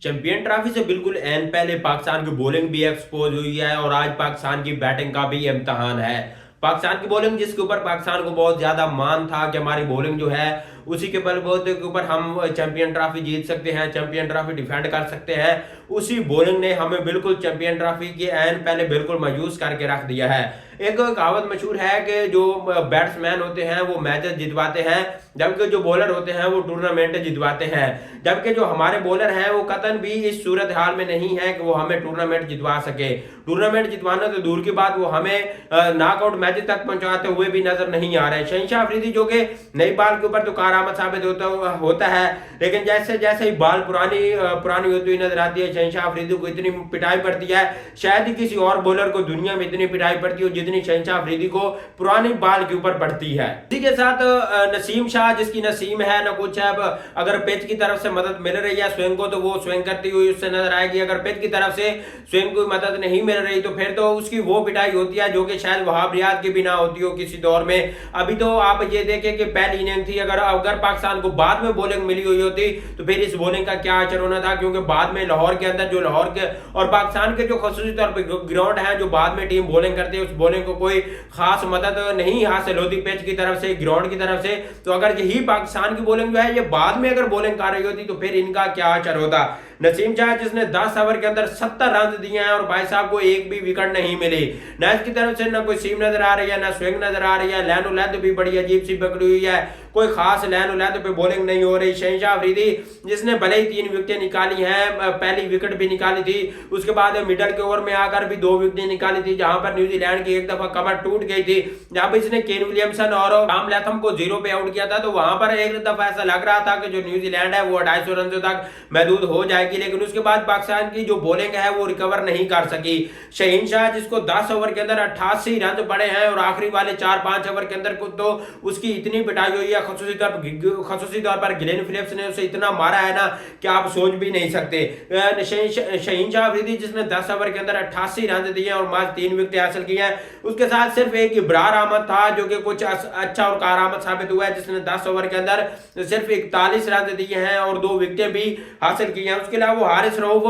Champion trophy से बिल्कुल N पहले पाकिस्तान की बॉलिंग भी एक्सपोज हुई है और आज पाकिस्तान की बैटिंग का भी इम्तहान है। पाकिस्तान की बॉलिंग जिसके ऊपर पाकिस्तान को बहुत ज्यादा मान था कि हमारी बॉलिंग जो है उसी के बलबूते के ऊपर हम चैंपियन ट्रॉफी जीत सकते हैं, चैंपियन ट्रॉफी डिफेंड कर सकते हैं। उसी बॉलिंग ने हमें बिल्कुल चैंपियन ट्रॉफी के एन पहले बिल्कुल मायूस करके रख दिया है। एक कहावत मशहूर है कि जो बैट्समैन होते हैं वो मैचेस जितवाते हैं, जबकि जो बॉलर होते हैं वो टूर्नामेंट जितवाते हैं। जबकि जो हमारे बॉलर हैं वो कतन भी इस सूरत हाल में नहीं है कि वो हमें टूर्नामेंट जितवा सके। टूर्नामेंट जितवाना तो दूर की बात, वो हमें नॉकआउट मैच तक पहुंचाते हुए भी नजर नहीं आ रहे। शहनशाह अफरीदी जो कि नई बाल के ऊपर तो कारआमद साबित होता है, लेकिन जैसे जैसे ही बाल पुरानी होती हुई नजर आती है, शहनशाह अफरीदी को इतनी पिटाई पड़ती है, शायद ही किसी और बॉलर को दुनिया में इतनी पिटाई पड़ती हो जितनी शहनशाह अफरीदी को पुरानी बाल के ऊपर पड़ती है। इसी के साथ नसीम शाह जिसकी नसीम है ना कुछ है, अगर पिच की तरफ से मदद मिल रही है स्विंग को तो वो स्विंग करती हुई उससे नजर आएगी। अगर पिच की तरफ से स्विंग को मदद नहीं मिल रही तो फिर तो उसकी वो पिटाई होती है जो कि शायद वहाब रियाज की भी ना होती हो किसी दौर में। अभी तो आप ये देखें कि पहली इनिंग थी, अगर पाकिस्तान को बाद में बॉलिंग मिली हुई होती तो फिर इस बॉलिंग का क्या असर होना था, क्योंकि बाद में लाहौर के अंदर जो लाहौर के और पाकिस्तान के जो खसूसी तौर पर ग्राउंड है जो बाद में टीम बॉलिंग करती है उस बॉलिंग को कोई खास मदद नहीं हासिल होती पिच की तरफ से, ग्राउंड की तरफ से। तो अगर यही पाकिस्तान की बॉलिंग जो है ये बाद में अगर बॉलिंग कर रही होती तो फिर इनका क्या असर होता। नसीम शाह जिसने 10 ओवर के अंदर 70 रन दिए हैं और भाई साहब को एक भी विकेट नहीं मिली, ना इसकी तरफ से ना कोई सीम नजर आ रही है ना स्विंग नजर आ रही है। लैन लेंथ भी बड़ी अजीब सी पकड़ी हुई है, कोई खास लैन लेंथ पे बॉलिंग नहीं हो रही। शहनशाह अफरीदी जिसने भले ही 3 विकेटें निकाली हैं, पहली विकेट भी निकाली थी, उसके बाद मिडल के ओवर में आकर भी 2 विकेटें निकाली थी जहां पर न्यूजीलैंड की एक दफा कमर टूट गई थी। जहां पर इसने केन विलियमसन और टॉम लैथम को 0 पे आउट किया था, तो वहां पर एक दफा ऐसा लग रहा था कि जो न्यूजीलैंड है वो 250 रन तक महदूद हो जाएगी, लेकिन उसके बाद पाकिस्तान की जो बॉलिंग है वो रिकवर नहीं कर सकी। शहीन शाह जिसको 10 ओवर के अंदर 88 रन पड़े हैं और आखिरी वाले 4-5 ओवर के अंदर तो उसकी इतनी पिटाई हुई है, खसूसी तौर पर ग्लेन फिलिप्स ने उसे इतना मारा है ना कि आप सोच भी नहीं सकते। शहीन शाह अफरीदी जिसने 10 ओवर के अंदर 88 रन दिए और मात्र 3 विकेट हासिल की हैं, उसके साथ सिर्फ एक इब्रार अहमद था जो कि कुछ अच्छा और कारआमद साबित हुआ है, जिसने 10 ओवर के अंदर सिर्फ 41 रन दिए हैं और 2 विकेटें भी हासिल की हैं। उसके अलावा हारिस रऊफ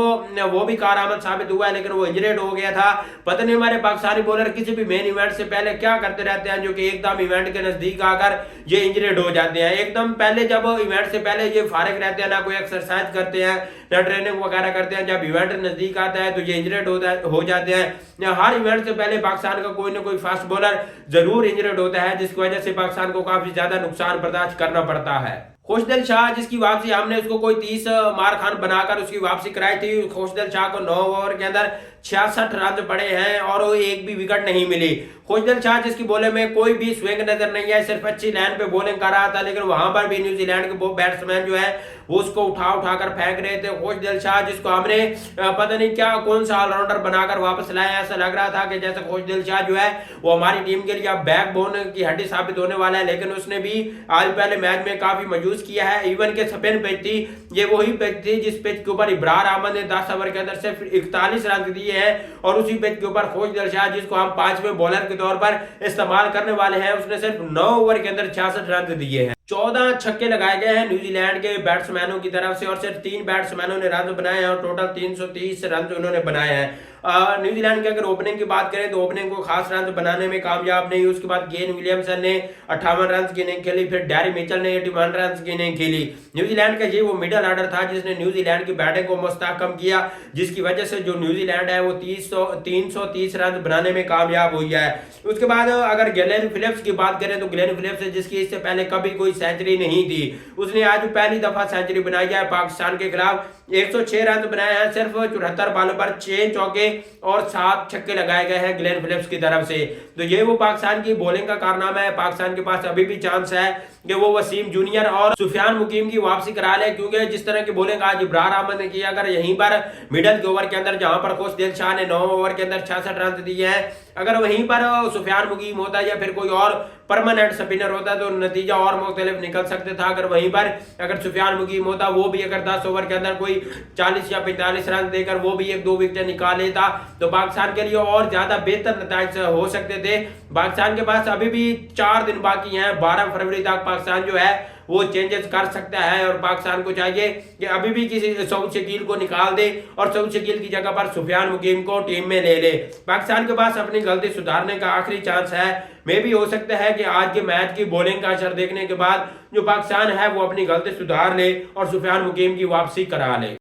वो भी कारआमद साबित हुआ है, लेकिन वो इंजर्ड हो गया था। पता नहीं हमारे पाकिस्तानी बॉलर किसी भी मेन इवेंट से पहले क्या करते रहते हैं जो कि एकदम इवेंट के नजदीक आकर ये इंजर्ड हो जाते हैं। एकदम पहले जब इवेंट से पहले ये फारिग रहते हैं, ना कोई एक्सरसाइज करते हैं ना ट्रेनिंग वगैरह करते हैं, जब इवेंट नजदीक आता है तो ये इंजर्ड हो जाते हैं। हर इवेंट से पहले पाकिस्तान का कोई ना कोई फास्ट बॉलर जरूर इंजर्ड होता है, जिसकी वजह से पाकिस्तान को काफी ज्यादा नुकसान बर्दाश्त करना पड़ता है। खुशदिल शाह जिसकी वापसी हमने उसको कोई 30 मार खान बनाकर उसकी वापसी कराई थी। खुशदिल शाह को 9 ओवर के अंदर 66 रन पड़े हैं और एक भी विकेट नहीं मिली। खुशदिल शाह जिसकी बॉलिंग में कोई भी स्विंग नजर नहीं है, सिर्फ अच्छी लाइन पे बॉलिंग कर रहा था, लेकिन वहां पर भी न्यूजीलैंड के बैट्समैन जो है वो उसको उठाकर फेंक रहे थे। खुशदिल शाह जिसको हमने पता नहीं क्या कौन सा ऑलराउंडर बनाकर वापस लाया, ऐसा लग रहा था कि जैसे खुशदिल शाह जो है वो हमारी टीम के लिए बैकबोन की हड्डी साबित होने वाला है, लेकिन उसने भी आज पहले मैच में काफी मायूस किया है। इवन के स्पिन पिच थी, ये वही पिच थी जिस पिच के ऊपर इब्रार अहमद ने 10 ओवर के अंदर सिर्फ 41 रन दिए हैं, और उसी पिच के ऊपर खुशदिल शाह जिसको हम 5वें बॉलर के तौर पर इस्तेमाल करने वाले हैं, उसने सिर्फ 9 ओवर के अंदर 66 रन दिए हैं। 14 छक्के लगाए गए हैं न्यूजीलैंड के बैट्समैनों की तरफ से और सिर्फ 3 बैट्समैनों ने रन बनाए हैं और टोटल 330 रन उन्होंने बनाए हैं। न्यूजीलैंड की अगर ओपनिंग की बात करें तो ओपनिंग को खास रन बनाने में कामयाब नहीं। उसके बाद केन विलियमसन ने 58 रन की इनिंग खेली, फिर डैरी मिचेल ने 81 रन की इनिंग खेली। न्यूजीलैंड का ये वो मिडल ऑर्डर था जिसने न्यूजीलैंड की बैटिंग को मुस्तहकम किया, जिसकी वजह से जो न्यूजीलैंड है वो 330 रन बनाने में कामयाब हुई है। उसके बाद अगर ग्लेन फिलिप्स की बात करें तो ग्लेन फिलिप्स जिसकी इससे पहले कभी कोई सेंचुरी नहीं थी, उसने आज पहली दफा सेंचुरी बनाई है पाकिस्तान के खिलाफ। 106 रन बनाए हैं, सिर्फ 74 बालों पर 6 चौके और 7 छक्के लगाए गए हैं ग्लेन फिलिप्स की तरफ से। तो ये वो पाकिस्तान की बॉलिंग का कारनामा है। पाकिस्तान के पास अभी भी चांस है कि वो वसीम जूनियर और सुफियान मुकीम की वापसी करा ले, क्योंकि जिस तरह की बॉलिंग आज इब्रार अहमद ने की, अगर यहीं पर मिडल के ओवर के अंदर जहां पर खुशदिल शाह ने 9 ओवर के अंदर 66 रन दिए हैं, अगर वहीं पर सुफियान मुकीम होता या फिर कोई और परमानेंट स्पिनर होता तो नतीजा और मुख्तलिफ निकल सकते था। अगर वहीं पर अगर सुफियान मुकीम होता, वो भी अगर 10 ओवर के अंदर कोई 40 या 45 रन देकर वो भी 1-2 विकेट निकाल लेता तो पाकिस्तान के लिए और ज्यादा बेहतर नतीजे हो सकते थे। पाकिस्तान के पास अभी भी 4 दिन बाकी हैं, 12 फरवरी तक पाकिस्तान जो है वो चेंजेस कर सकता है और पाकिस्तान को चाहिए कि अभी भी किसी सऊद शकील को निकाल दे और सऊद शकील की जगह पर सुफियान मुकीम को टीम में ले ले। पाकिस्तान के पास अपनी गलती सुधारने का आखिरी चांस है। मे भी हो सकता है कि आज के मैच की बॉलिंग का असर देखने के बाद जो पाकिस्तान है वो अपनी गलती सुधार ले और सुफियान मुकीम की वापसी करा ले।